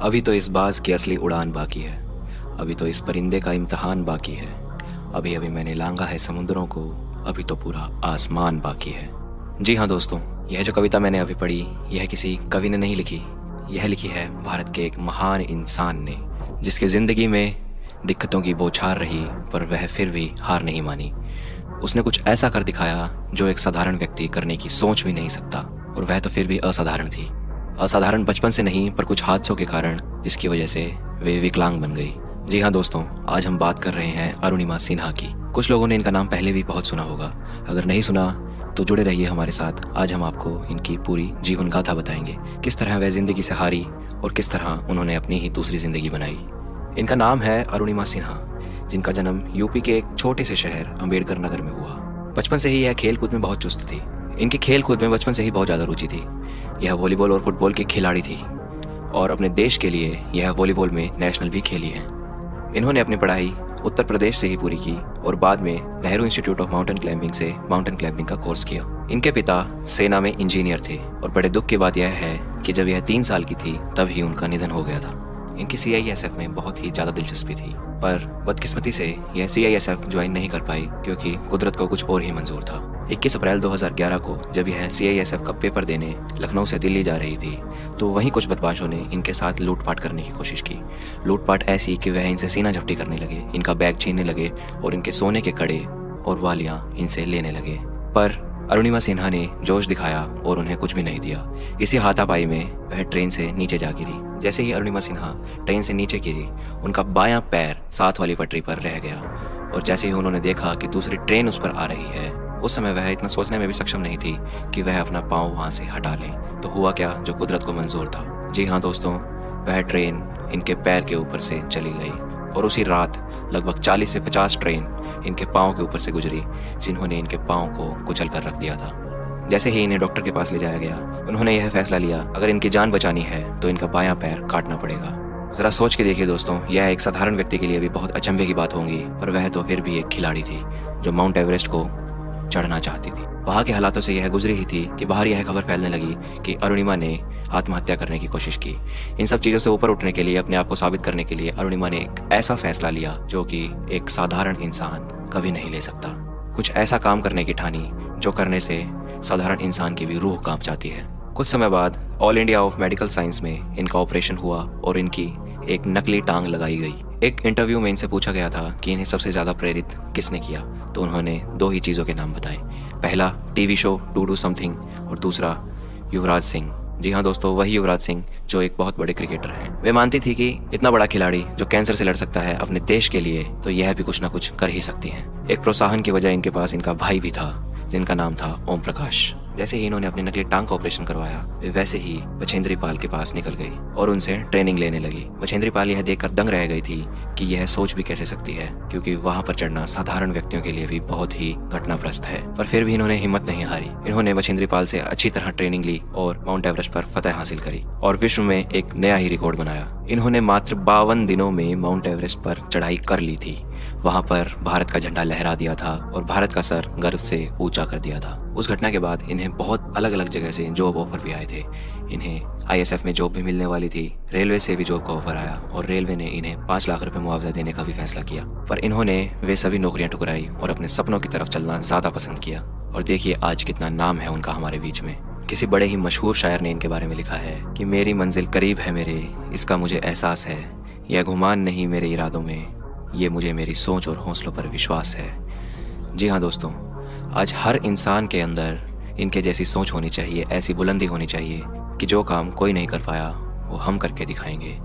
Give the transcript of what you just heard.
अभी तो इस बाज की असली उड़ान बाकी है, अभी तो इस परिंदे का इम्तिहान बाकी है। अभी अभी मैंने लांघा है समुद्रों को, अभी तो पूरा आसमान बाकी है। जी हाँ दोस्तों, यह जो कविता मैंने अभी पढ़ी, यह किसी कवि ने नहीं लिखी। यह लिखी है भारत के एक महान इंसान ने, जिसकी ज़िंदगी में दिक्कतों की बौछार रही, पर वह फिर भी हार नहीं मानी। उसने कुछ ऐसा कर दिखाया जो एक साधारण व्यक्ति करने की सोच भी नहीं सकता, और वह तो फिर भी असाधारण थी। असाधारण बचपन से नहीं, पर कुछ हादसों के कारण, जिसकी वजह से वे विकलांग बन गई। जी हाँ दोस्तों, आज हम बात कर रहे हैं अरुणिमा सिन्हा की। कुछ लोगों ने इनका नाम पहले भी बहुत सुना होगा, अगर नहीं सुना तो जुड़े रहिए हमारे साथ। आज हम आपको इनकी पूरी जीवन गाथा बताएंगे, किस तरह वह जिंदगी से हारी और किस तरह उन्होंने अपनी ही दूसरी जिंदगी बनाई। इनका नाम है अरुणिमा सिन्हा, जिनका जन्म यूपी के एक छोटे से शहर अम्बेडकर नगर में हुआ। बचपन से ही यह खेल कूद में बहुत चुस्त थी। इनकी खेल कूद में बचपन से ही बहुत ज़्यादा रुचि थी। यह वॉलीबॉल और फुटबॉल की खिलाड़ी थी और अपने देश के लिए यह वॉलीबॉल में नेशनल भी खेली है। इन्होंने अपनी पढ़ाई उत्तर प्रदेश से ही पूरी की और बाद में Nehru institute of mountain climbing से माउंटेन क्लाइंबिंग का कोर्स किया। इनके पिता सेना में इंजीनियर थे और बड़े दुख की बात यह है कि जब यह 3 साल की थी तब ही उनका निधन हो गया था। इनकी CISF में बहुत ही ज़्यादा दिलचस्पी थी, पर बदकिस्मती से यह CISF ज्वाइन नहीं कर पाई क्योंकि कुदरत को कुछ और ही मंजूर था। 21 अप्रैल 2011 को जब यह CISF का पेपर देने लखनऊ से दिल्ली जा रही थी, तो वहीं कुछ बदमाशों ने इनके साथ लूटपाट करने की कोशिश की। लूटपाट ऐसी कि वह इनसे सीना झपटी करने लगे, इनका बैग छीनने लगे और इनके सोने के कड़े और वालियां इनसे लेने लगे। पर अरुणिमा सिन्हा ने जोश दिखाया और उन्हें कुछ भी नहीं दिया। इसी हाथापाई में वह ट्रेन से नीचे जा गिरी। जैसे ही अरुणिमा सिन्हा ट्रेन से नीचे गिरी, उनका बायां पैर साथ वाली पटरी पर रह गया और जैसे ही उन्होंने देखा कि दूसरी ट्रेन उस पर आ रही है, उस समय वह इतना सोचने में भी सक्षम नहीं थी कि वह अपना पाँव वहाँ से हटा ले। तो हुआ क्या जो कुदरत को मंजूर था। जी हाँ दोस्तों, वह ट्रेन इनके पैर के ऊपर से चली गई और उसी रात लगभग 40 से 50 ट्रेन इनके पाँव के ऊपर से गुजरी, जिन्होंने इनके पाँव को कुचल कर रख दिया था। जैसे ही इन्हें डॉक्टर के पास ले जाया गया, उन्होंने यह फैसला लिया, अगर इनकी जान बचानी है तो इनका बायां पैर काटना पड़ेगा। जरा सोच के देखिए दोस्तों, यह एक साधारण व्यक्ति के लिए भी बहुत अचंभे की बात होगी, पर वह तो फिर भी एक खिलाड़ी थी जो माउंट एवरेस्ट को चढ़ना चाहती थी। वहाँ के हालातों से यह गुजरी ही थी कि बाहर यह खबर फैलने लगी कि अरुणिमा ने आत्महत्या करने की कोशिश की। इन सब चीज़ों से ऊपर उठने के लिए, अपने आप को साबित करने के लिए अरुणिमा ने एक ऐसा फैसला लिया जो कि एक साधारण इंसान कभी नहीं ले सकता। कुछ ऐसा काम करने की ठानी जो करने से साधारण इंसान की भी रूह कांप जाती है। कुछ समय बाद all India of medical science में इनका ऑपरेशन हुआ और इनकी एक नकली टांग लगाई गई। एक इंटरव्यू में इनसे पूछा गया था कि इन्हें सबसे ज़्यादा प्रेरित किसने किया, तो उन्होंने 2 ही चीज़ों के नाम बताए। पहला TV show to do something और दूसरा युवराज सिंह। जी हाँ दोस्तों, वही युवराज सिंह जो एक बहुत बड़े क्रिकेटर हैं। वे मानती थी कि इतना बड़ा खिलाड़ी जो कैंसर से लड़ सकता है अपने देश के लिए, तो यह भी कुछ ना कुछ कर ही सकती हैं। एक प्रोत्साहन की वजह इनके पास इनका भाई भी था, जिनका नाम था ओम प्रकाश। जैसे ही इन्होंने अपनी नकली टांग का ऑपरेशन करवाया, वे वैसे ही बछेंद्री पाल के पास निकल गई और उनसे ट्रेनिंग लेने लगी। बछेंद्री पाल यह देखकर दंग रह गई थी कि यह सोच भी कैसे सकती है, क्योंकि वहां पर चढ़ना साधारण व्यक्तियों के लिए भी बहुत ही घटनाप्रस्त है। पर फिर भी इन्होंने हिम्मत नहीं हारी। इन्होंने बछेंद्री पाल से अच्छी तरह ट्रेनिंग ली और माउंट एवरेस्ट पर फतह हासिल करी और विश्व में एक नया ही रिकॉर्ड बनाया। इन्होंने मात्र 52 दिनों में माउंट एवरेस्ट पर चढ़ाई कर ली थी। वहां पर भारत का झंडा लहरा दिया था और भारत का सर गर्व से ऊंचा कर दिया था। उस घटना के बाद इन्हें बहुत अलग अलग जगह से जॉब ऑफर भी आए थे। इन्हें ISF में जॉब भी मिलने वाली थी, रेलवे से भी जॉब का ऑफर आया और रेलवे ने इन्हें 5 लाख रुपए मुआवजा देने का भी फैसला किया। पर इन्होंने वे सभी नौकरियां ठुकराई और अपने सपनों की तरफ चलना ज्यादा पसंद किया। और देखिए आज कितना नाम है उनका हमारे बीच में। किसी बड़े ही मशहूर शायर ने इनके बारे में लिखा है कि मेरी मंजिल करीब है मेरे, इसका मुझे एहसास है। यह गुमान नहीं मेरे इरादों में, ये मुझे मेरी सोच और हौसलों पर विश्वास है। जी हाँ दोस्तों, आज हर इंसान के अंदर इनके जैसी सोच होनी चाहिए, ऐसी बुलंदी होनी चाहिए कि जो काम कोई नहीं कर पाया वो हम करके दिखाएंगे।